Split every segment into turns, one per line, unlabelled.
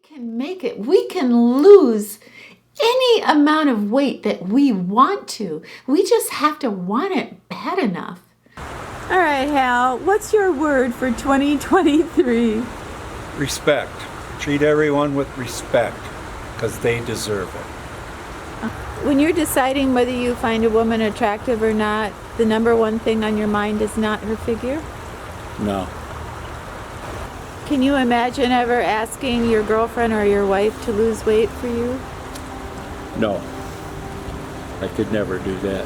can make it. We can lose any amount of weight that we want to. We just have to want it bad enough. All right, Hal, what's your word for 2023?
Respect. Treat everyone with respect because they deserve it.
When you're deciding whether you find a woman attractive or not, the number one thing on your mind is not her figure?
No.
Can you imagine ever asking your girlfriend or your wife to lose weight for you?
No. I could never do that.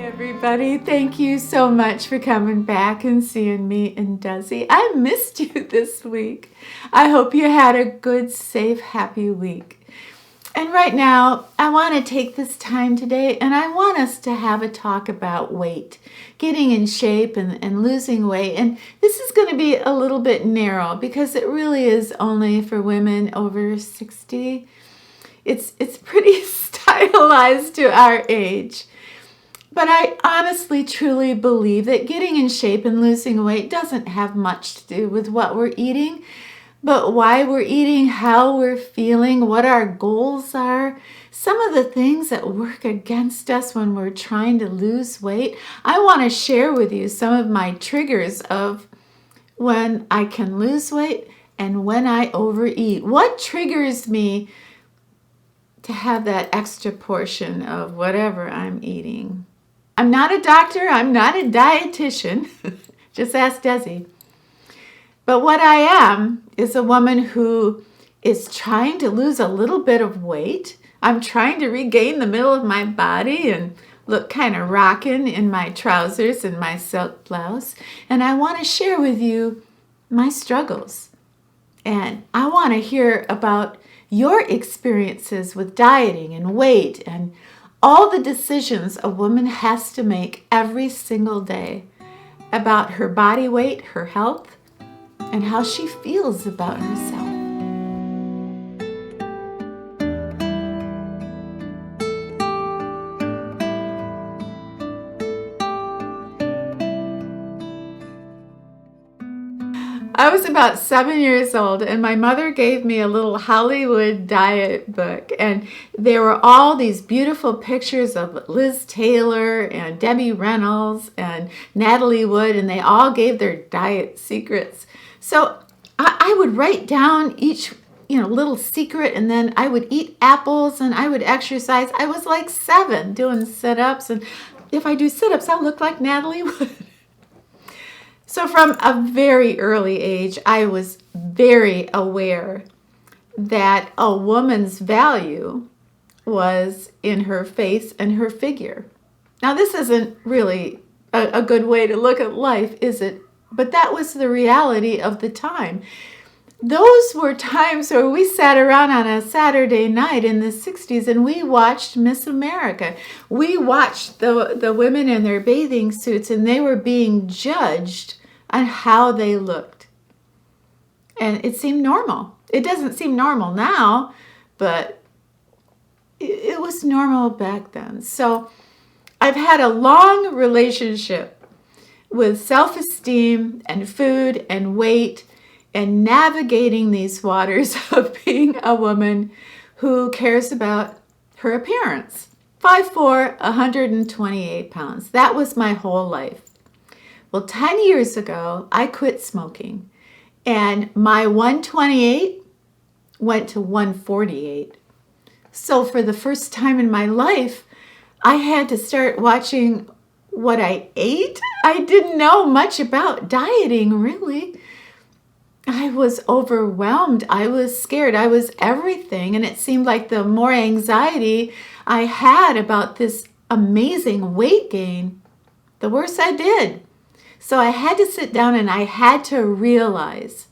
Everybody, thank you so much for coming back and seeing me and Desi. I missed you this week. I hope you had a good, safe, happy week. And right now, I want to take this time today and I want us to have a talk about weight, getting in shape and losing weight. And this is going to be a little bit narrow because it really is only for women over 60. It's pretty stylized to our age. But I honestly, truly believe that getting in shape and losing weight doesn't have much to do with what we're eating, but why we're eating, how we're feeling, what our goals are, some of the things that work against us when we're trying to lose weight. I want to share with you some of my triggers of when I can lose weight and when I overeat. What triggers me to have that extra portion of whatever I'm eating? I'm not a doctor, I'm not a dietitian, just ask Desi. But what I am is a woman who is trying to lose a little bit of weight. I'm trying to regain the middle of my body and look kind of rockin' in my trousers and my silk blouse. And I want to share with you my struggles. And I want to hear about your experiences with dieting and weight and all the decisions a woman has to make every single day about her body weight, her health, and how she feels about herself. I was about 7 years old and my mother gave me a little Hollywood diet book, and there were all these beautiful pictures of Liz Taylor and Debbie Reynolds and Natalie Wood, and they all gave their diet secrets. So I would write down each little secret, and then I would eat apples and I would exercise. I was like 7 doing sit-ups, and if I do sit-ups I'll look like Natalie Wood. So from a very early age, I was very aware that a woman's value was in her face and her figure. Now, this isn't really a good way to look at life, is it? But that was the reality of the time. Those were times where we sat around on a Saturday night in the 60s and we watched Miss America. We watched the women in their bathing suits, and they were being judged on how they looked. And it seemed normal. It doesn't seem normal now, but it was normal back then. So I've had a long relationship with self-esteem and food and weight and navigating these waters of being a woman who cares about her appearance. 5'4", 128 pounds. That was my whole life. Well, 10 years ago, I quit smoking, and my 128 went to 148. So for the first time in my life, I had to start watching what I ate. I didn't know much about dieting, really. I was overwhelmed. I was scared. I was everything. And it seemed like the more anxiety I had about this amazing weight gain, the worse I did. So I had to sit down and I had to realize,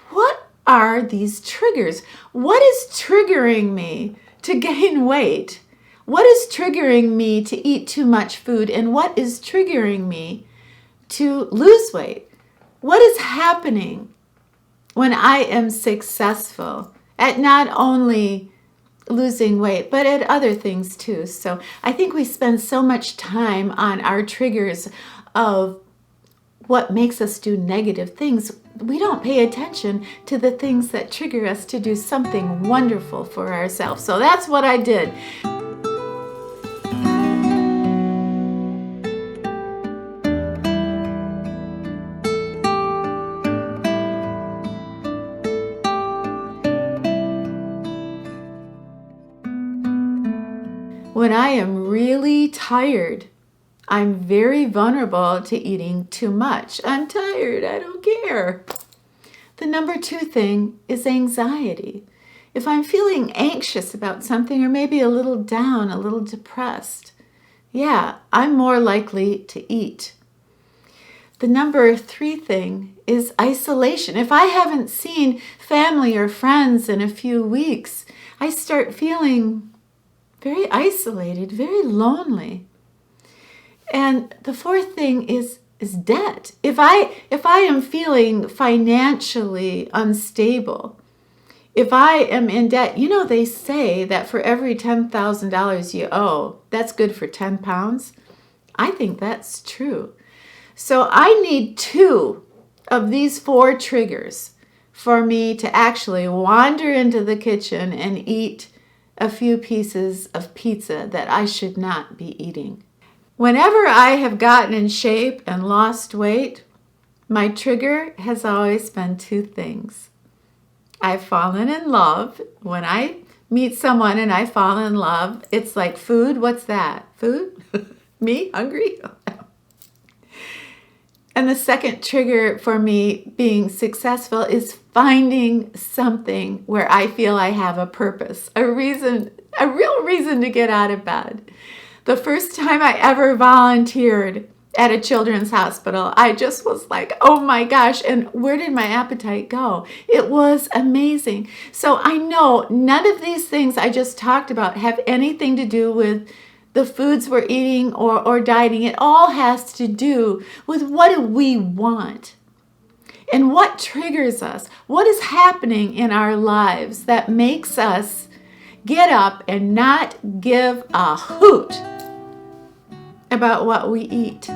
what are these triggers? What is triggering me to gain weight? What is triggering me to eat too much food? And what is triggering me to lose weight? What is happening when I am successful at not only losing weight, but at other things too? So I think we spend so much time on our triggers of what makes us do negative things. We don't pay attention to the things that trigger us to do something wonderful for ourselves. So that's what I did. When I am really tired, I'm very vulnerable to eating too much. I'm tired, I don't care. The number 2 thing is anxiety. If I'm feeling anxious about something or maybe a little down, a little depressed, I'm more likely to eat. The number 3 thing is isolation. If I haven't seen family or friends in a few weeks, I start feeling very isolated, very lonely. And the 4th thing is debt. If I am feeling financially unstable, if I am in debt, they say that for every $10,000 you owe, that's good for 10 pounds. I think that's true. So I need 2 of these 4 triggers for me to actually wander into the kitchen and eat a few pieces of pizza that I should not be eating. Whenever I have gotten in shape and lost weight, my trigger has always been 2 things. I've fallen in love. When I meet someone and I fall in love, it's like food. What's that? Food? Me? Hungry? And the second trigger for me being successful is finding something where I feel I have a purpose, a real reason to get out of bed. The first time I ever volunteered at a children's hospital, I just was like, oh my gosh, and where did my appetite go? It was amazing. So I know none of these things I just talked about have anything to do with the foods we're eating or dieting. It all has to do with what do we want and what triggers us. What is happening in our lives that makes us get up and not give a hoot about what we eat?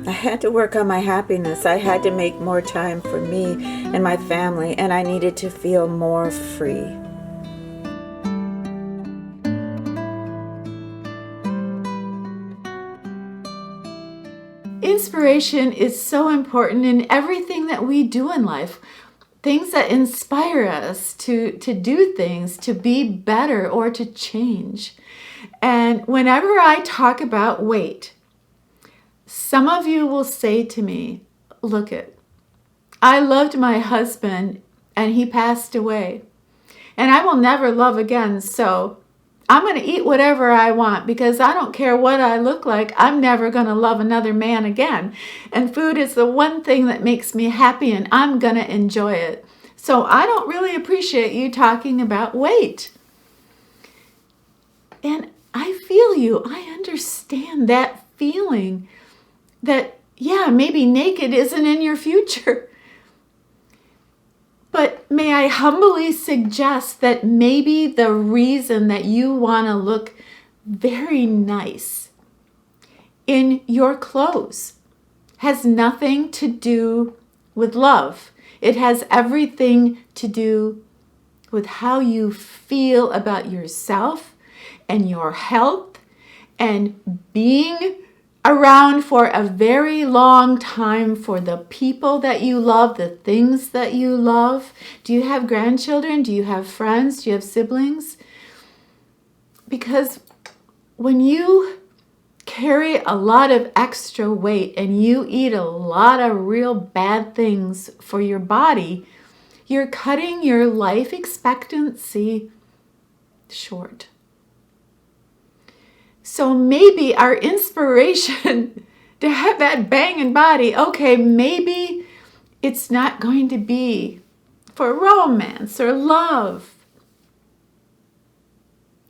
I had to work on my happiness. I had to make more time for me and my family, and I needed to feel more free.
Inspiration is so important in everything that we do in life. Things that inspire us to do things, to be better, or to change. And whenever I talk about weight, some of you will say to me, look it, I loved my husband and he passed away. And I will never love again, so I'm going to eat whatever I want because I don't care what I look like. I'm never going to love another man again. And food is the one thing that makes me happy and I'm going to enjoy it. So I don't really appreciate you talking about weight. And I feel you. I understand that feeling that, maybe naked isn't in your future. But may I humbly suggest that maybe the reason that you want to look very nice in your clothes has nothing to do with love. It has everything to do with how you feel about yourself and your health and being around for a very long time for the people that you love, the things that you love. Do you have grandchildren? Do you have friends? Do you have siblings? Because when you carry a lot of extra weight and you eat a lot of real bad things for your body, you're cutting your life expectancy short. So maybe our inspiration to have that banging body, okay, maybe it's not going to be for romance or love,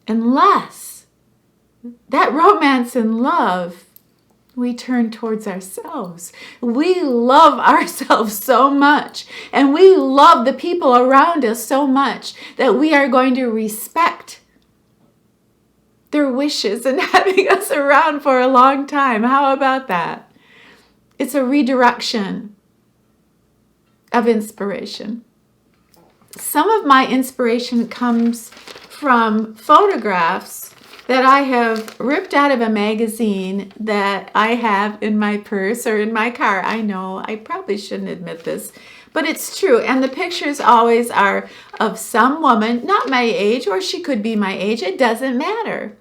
unless that romance and love we turn towards ourselves. We love ourselves so much, and we love the people around us so much that we are going to respect their wishes and having us around for a long time. How about that? It's a redirection of inspiration. Some of my inspiration comes from photographs that I have ripped out of a magazine that I have in my purse or in my car. I know I probably shouldn't admit this, but it's true. And the pictures always are of some woman, not my age, or she could be my age. It doesn't matter.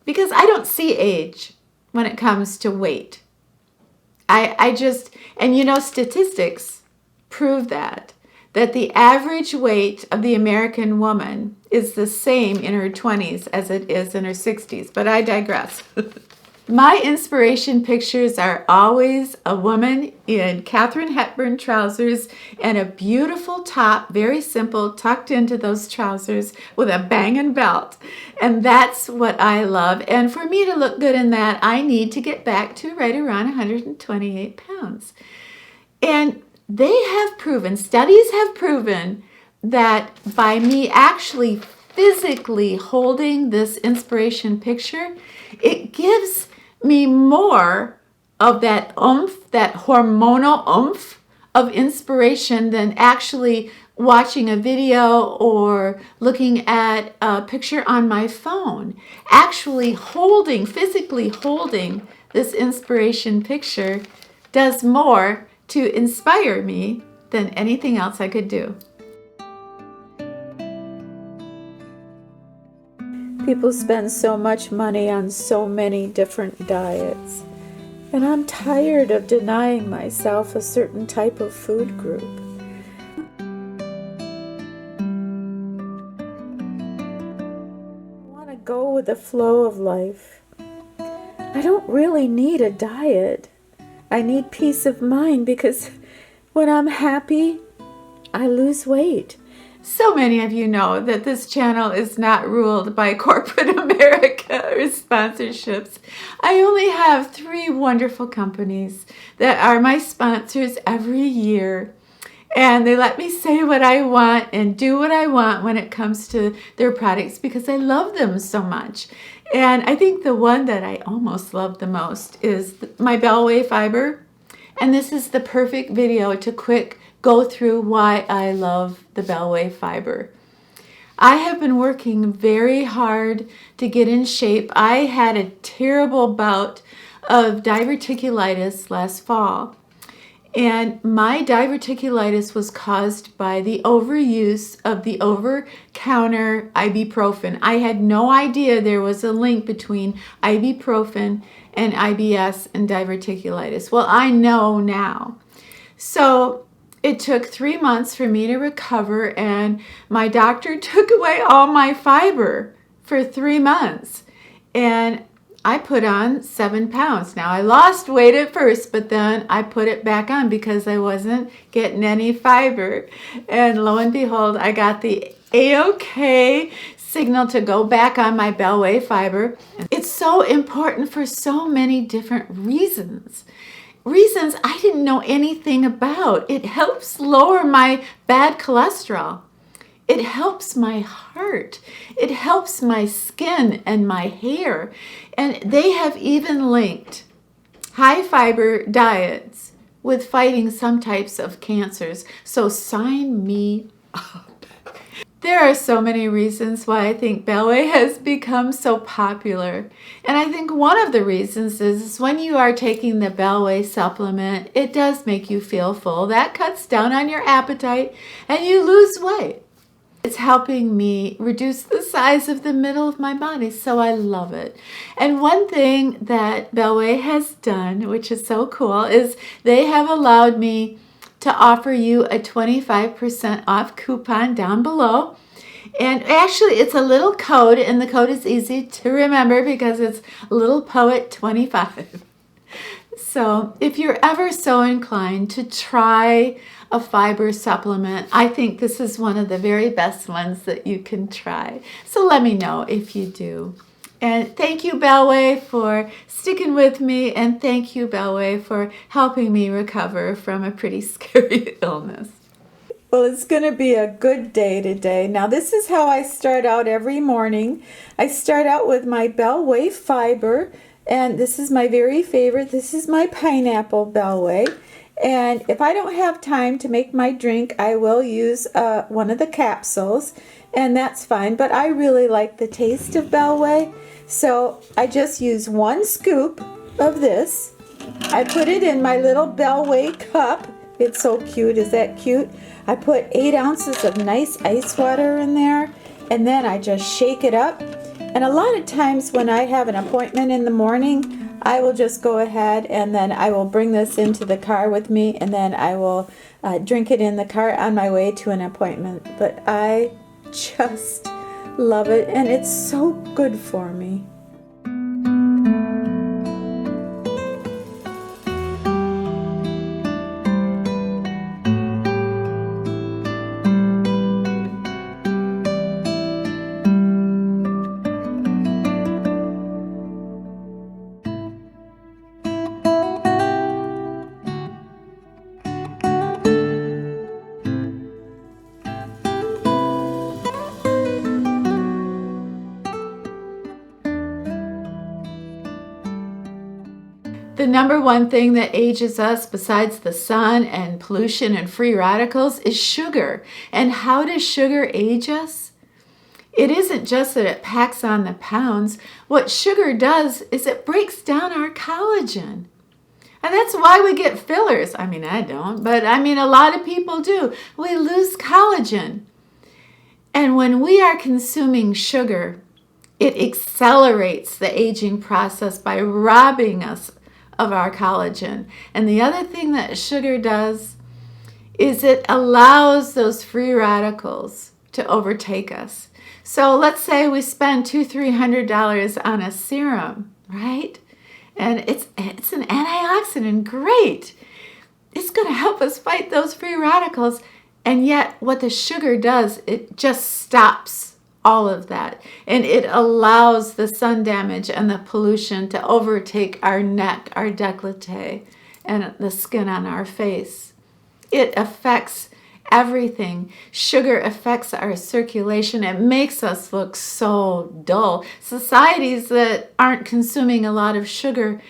Because I don't see age when it comes to weight. I just, and you know, statistics prove that the average weight of the American woman is the same in her 20s as it is in her 60s. But I digress. My inspiration pictures are always a woman in Katharine Hepburn trousers and a beautiful top, very simple, tucked into those trousers with a banging belt. And that's what I love. And for me to look good in that, I need to get back to right around 128 pounds. And they have proven, studies have proven, that by me actually physically holding this inspiration picture, it gives me more of that oomph, that hormonal oomph of inspiration than actually watching a video or looking at a picture on my phone. Actually holding, physically holding this inspiration picture does more to inspire me than anything else I could do.
People spend so much money on so many different diets, and I'm tired of denying myself a certain type of food group. I want to go with the flow of life. I don't really need a diet. I need peace of mind because when I'm happy, I lose weight.
So many of you know that this channel is not ruled by corporate America or sponsorships. I only have 3 wonderful companies that are my sponsors every year. And they let me say what I want and do what I want when it comes to their products because I love them so much. And I think the one that I almost love the most is my Bellway fiber. And this is the perfect video to quick go through why I love the Bellway fiber. I have been working very hard to get in shape. I had a terrible bout of diverticulitis last fall. And my diverticulitis was caused by the overuse of the over-counter ibuprofen. I had no idea there was a link between ibuprofen and IBS and diverticulitis. Well, I know now. So it took 3 months for me to recover, and my doctor took away all my fiber for 3 months. And I put on 7 pounds. Now, I lost weight at first, but then I put it back on because I wasn't getting any fiber. And lo and behold, I got the A-OK signal to go back on my Bellway fiber. It's so important for so many different reasons. Reasons I didn't know anything about. It helps lower my bad cholesterol. It helps my heart. It helps my skin and my hair. And they have even linked high fiber diets with fighting some types of cancers. So sign me up. There are so many reasons why I think Bellway has become so popular. And I think one of the reasons is when you are taking the Bellway supplement, it does make you feel full. That cuts down on your appetite and you lose weight. It's helping me reduce the size of the middle of my body, so I love it. And one thing that Bellway has done, which is so cool, is they have allowed me to offer you a 25% off coupon down below. And actually, it's a little code, and the code is easy to remember because it's LittlePoet25. So if you're ever so inclined to try a fiber supplement, I think this is one of the very best ones that you can try. So let me know if you do. And thank you, Bellway, for sticking with me, and thank you, Bellway, for helping me recover from a pretty scary illness.
Well, it's going to be a good day today. Now, this is how I start out every morning. I start out with my Bellway fiber, and this is my very favorite. This is my pineapple Bellway. And if I don't have time to make my drink, I will use one of the capsules, and that's fine. But I really like the taste of Bellway, so I just use 1 scoop of this. I put it in my little Bellway cup. It's so cute. Is that cute? I put 8 ounces of nice ice water in there, and then I just shake it up. And a lot of times when I have an appointment in the morning, I will just go ahead and then I will bring this into the car with me, and then I will drink it in the car on my way to an appointment. But I just love it, and it's so good for me.
The number one thing that ages us besides the sun and pollution and free radicals is sugar. And how does sugar age us? It isn't just that it packs on the pounds. What sugar does is it breaks down our collagen. And that's why we get fillers. I mean, I don't, but I mean, a lot of people do. We lose collagen. And when we are consuming sugar, it accelerates the aging process by robbing us of our collagen. And the other thing that sugar does is it allows those free radicals to overtake us. So let's say we spend $200-300 on a serum, right? And it's an antioxidant, great. It's going to help us fight those free radicals. And yet what the sugar does, it just stops all of that. And it allows the sun damage and the pollution to overtake our neck, our décolleté, and the skin on our face. It affects everything. Sugar affects our circulation. It makes us look so dull. Societies that aren't consuming a lot of sugar,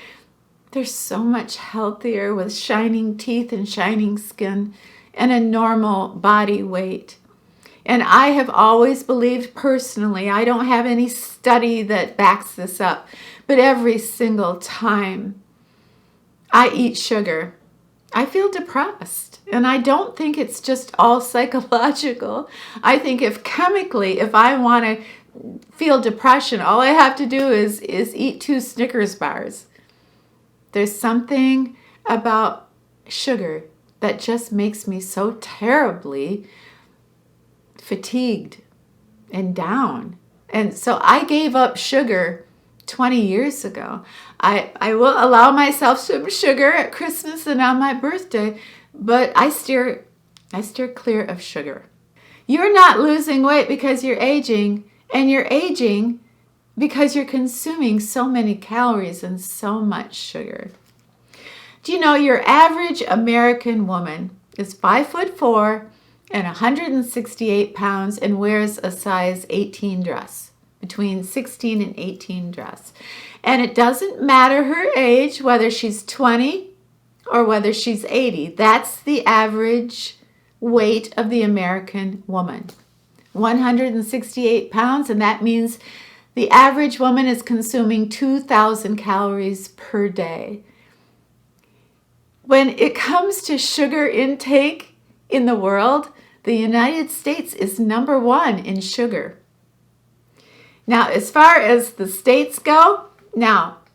they're so much healthier with shining teeth and shining skin and a normal body weight. And I have always believed personally, I don't have any study that backs this up, but every single time I eat sugar, I feel depressed. And I don't think it's just all psychological. I think if I want to feel depression, all I have to do is eat 2 Snickers bars. There's something about sugar that just makes me so terribly fatigued and down. And so I gave up sugar 20 years ago. I will allow myself some sugar at Christmas and on my birthday, but I steer clear of sugar. You're not losing weight because you're aging, and you're aging because you're consuming so many calories and so much sugar. Do you know your average American woman is 5'4" and 168 pounds and wears a size 18 dress, between 16 and 18 dress. And it doesn't matter her age, whether she's 20 or whether she's 80. That's the average weight of the American woman. 168 pounds, and that means the average woman is consuming 2,000 calories per day. When it comes to sugar intake in the world, the United States is number 1 in sugar. Now, as far as the states go,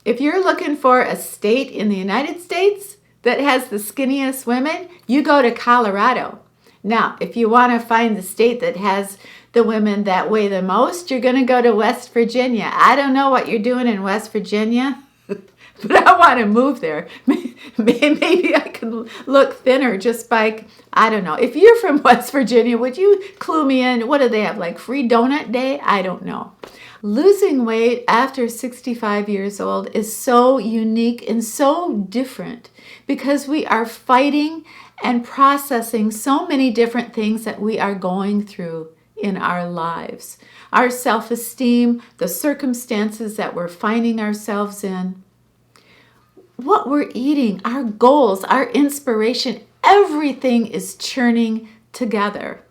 if you're looking for a state in the United States that has the skinniest women, you go to Colorado. Now, if you want to find the state that has the women that weigh the most, you're going to go to West Virginia. I don't know what you're doing in West Virginia, but I want to move there. Maybe I can look thinner just by, I don't know. If you're from West Virginia, would you clue me in? What do they have, like free donut day? I don't know. Losing weight after 65 years old is so unique and so different because we are fighting and processing so many different things that we are going through in our lives. Our self-esteem, the circumstances that we're finding ourselves in, what we're eating, our goals, our inspiration, everything is churning together.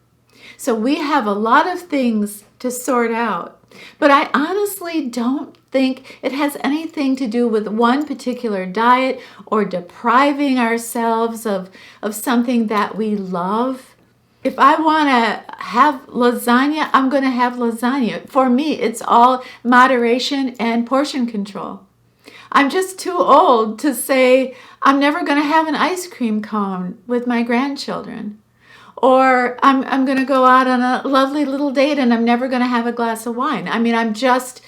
So we have a lot of things to sort out. But I honestly don't think it has anything to do with one particular diet or depriving ourselves of something that we love. If I want to have lasagna, I'm going to have lasagna. For me, it's all moderation and portion control. I'm just too old to say I'm never going to have an ice cream cone with my grandchildren. Or I'm going to go out on a lovely little date and I'm never going to have a glass of wine. I mean, I'm just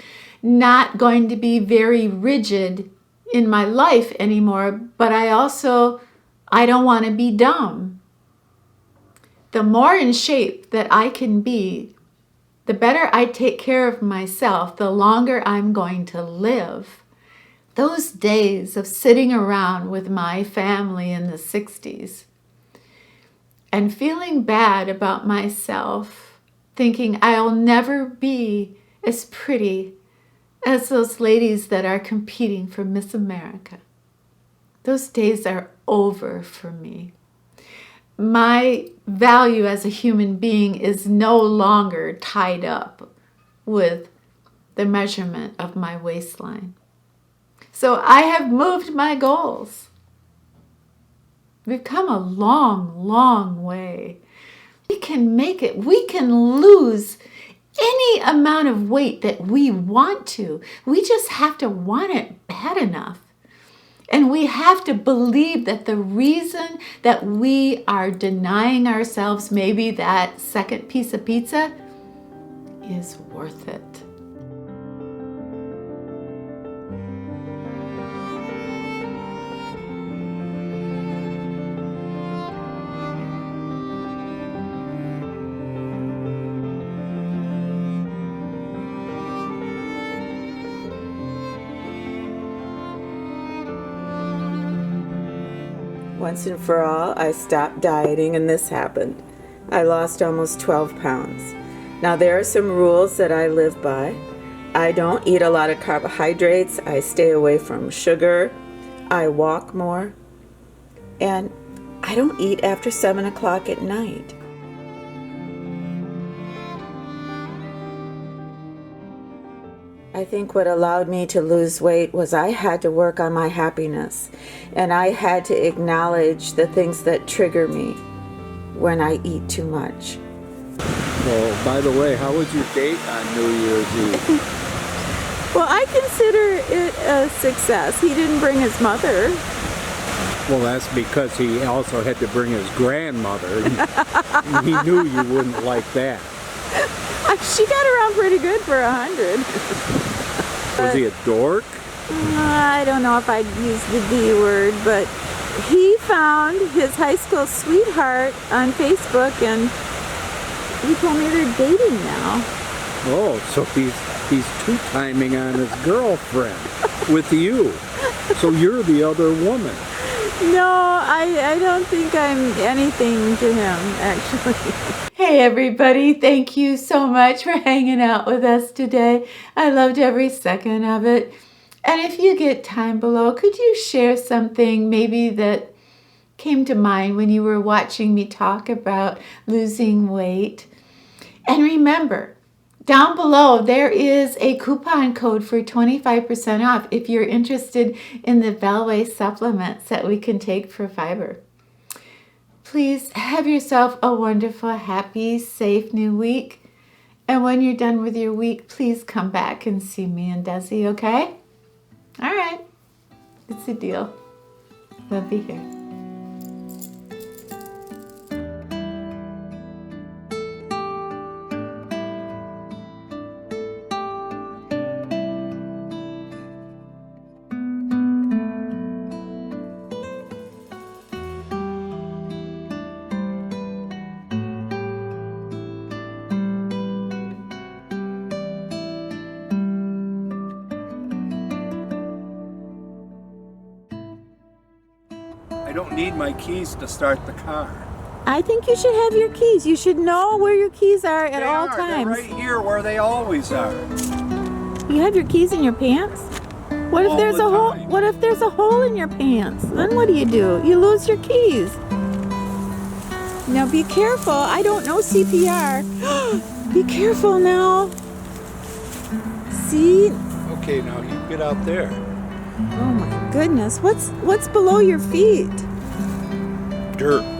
not going to be very rigid in my life anymore, but I don't want to be dumb. The more in shape that I can be, the better I take care of myself, the longer I'm going to live. Those days of sitting around with my family in the 60s, and feeling bad about myself, thinking I'll never be as pretty as those ladies that are competing for Miss America. Those days are over for me. My value as a human being is no longer tied up with the measurement of my waistline. So I have moved my goals. We've come a long, long way. We can make it. We can lose any amount of weight that we want to. We just have to want it bad enough. And we have to believe that the reason that we are denying ourselves maybe that second piece of pizza is worth it.
Once and for all, I stopped dieting and this happened. I lost almost 12 pounds. Now there are some rules that I live by. I don't eat a lot of carbohydrates. I stay away from sugar. I walk more. And I don't eat after 7 o'clock at night. I think what allowed me to lose weight was I had to work on my happiness, and I had to acknowledge the things that trigger me when I eat too much.
Well, by the way, how was your date on New Year's Eve?
Well, I consider it a success. He didn't bring his mother.
Well, that's because he also had to bring his grandmother. He knew you wouldn't like that.
She got around pretty good for 100.
Was he a dork?
I don't know if I'd use the D word, but he found his high school sweetheart on Facebook, and he told me they're dating now.
Oh, so he's two-timing on his girlfriend with you. So you're the other woman.
No, I don't think I'm anything to him, actually.
Hey everybody, thank you so much for hanging out with us today. I loved every second of it. And if you get time below, could you share something maybe that came to mind when you were watching me talk about losing weight. And remember, down below there is a coupon code for 25% off if you're interested in the Bellway supplements that we can take for fiber. Please have yourself a wonderful, happy, safe new week. And when you're done with your week, please come back and see me and Desi, okay? All right. It's a deal. We'll be here.
I don't need my keys to start the car.
I think you should have your keys. You should know where your keys are at all times.
They're right here where they always are.
You have your keys in your pants? What if
All
there's
the
a hole?
time.
What if there's a hole in your pants? Then what do? You lose your keys. Now be careful. I don't know CPR. Be careful now. See?
Okay, now you get out there.
Oh my goodness. What's below your feet?
Dirt.